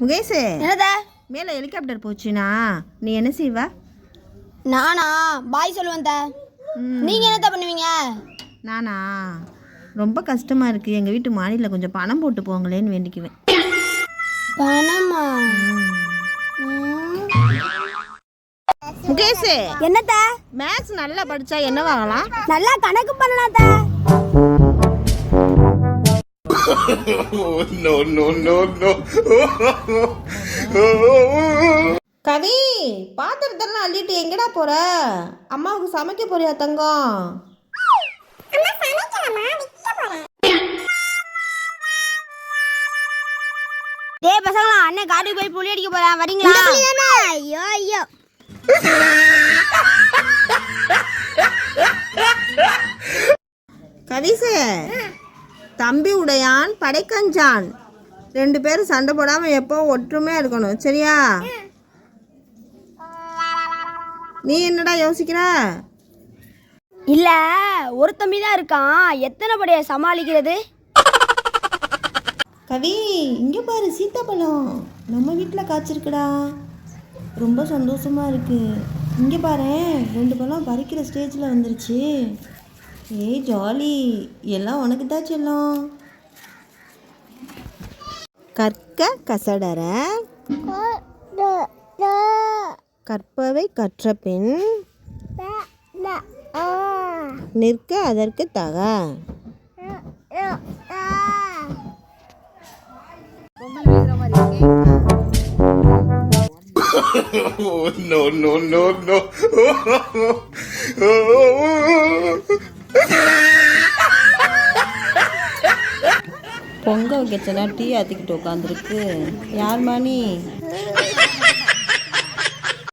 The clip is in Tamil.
முகேஷ், என்னதா மேலே ஹெலிகாப்டர் போச்சுனா நீ என்ன செய்வ? நானா பாய் சொல்லுவேன் தா. நீங்க என்னத்த பண்ணுவீங்க? நானா ரொம்ப கஷ்டமாக இருக்குது, எங்கள் வீட்டு மாடியில் கொஞ்சம் பணம் போட்டு போங்களேன்னு வேண்டிக்குவேன். பணமா? முகேஷ், என்னத்த? மேத்ஸ் நல்லா படித்தா என்ன வாங்கலாம்? நல்லா கணக்கு பண்ணலாம் தா. No, no, no, no. கவி, பாத்திரத்தெல்லாம் அள்ளிட்டு எங்கடா போற? அம்மாவுக்கு சமைக்க போறியா தங்கம்? டேய் பசங்களா, அண்ணன் காட்டுக்கு போய் புளி அடிக்க போறேன், வரீங்களா? ஐயோ ஐயோ. கவிசே, தம்பி உடையான் படைக்கஞ்சான் 2 பேரும் சண்டை போடாமல் எப்போ ஒற்றுமையாக இருக்கணும், சரியா? நீ என்னடா யோசிக்கிற? இல்ல, ஒரு தம்பி தான் இருக்கான், எத்தனை படைய சமாளிக்கிறது? கவி, இங்கே பாரு, சீத்தாப்பழம் நம்ம வீட்டில் காய்ச்சிருக்குடா, ரொம்ப சந்தோஷமாக இருக்குது. இங்கே பாரு, 2 பழம் பறிக்கிற ஸ்டேஜில் வந்துருச்சு. ஏய் ஜாலி, எல்லாம் உனக்கு தான் செல்லம். கற்க கசடர கற்பவை கற்ற பின் நிற்க அதற்கு தக. No, no, no, no. பொங்க வைக்கச்சனா டீ ஆற்றிக்கிட்டு உட்காந்துருக்கு. யார் மாணி?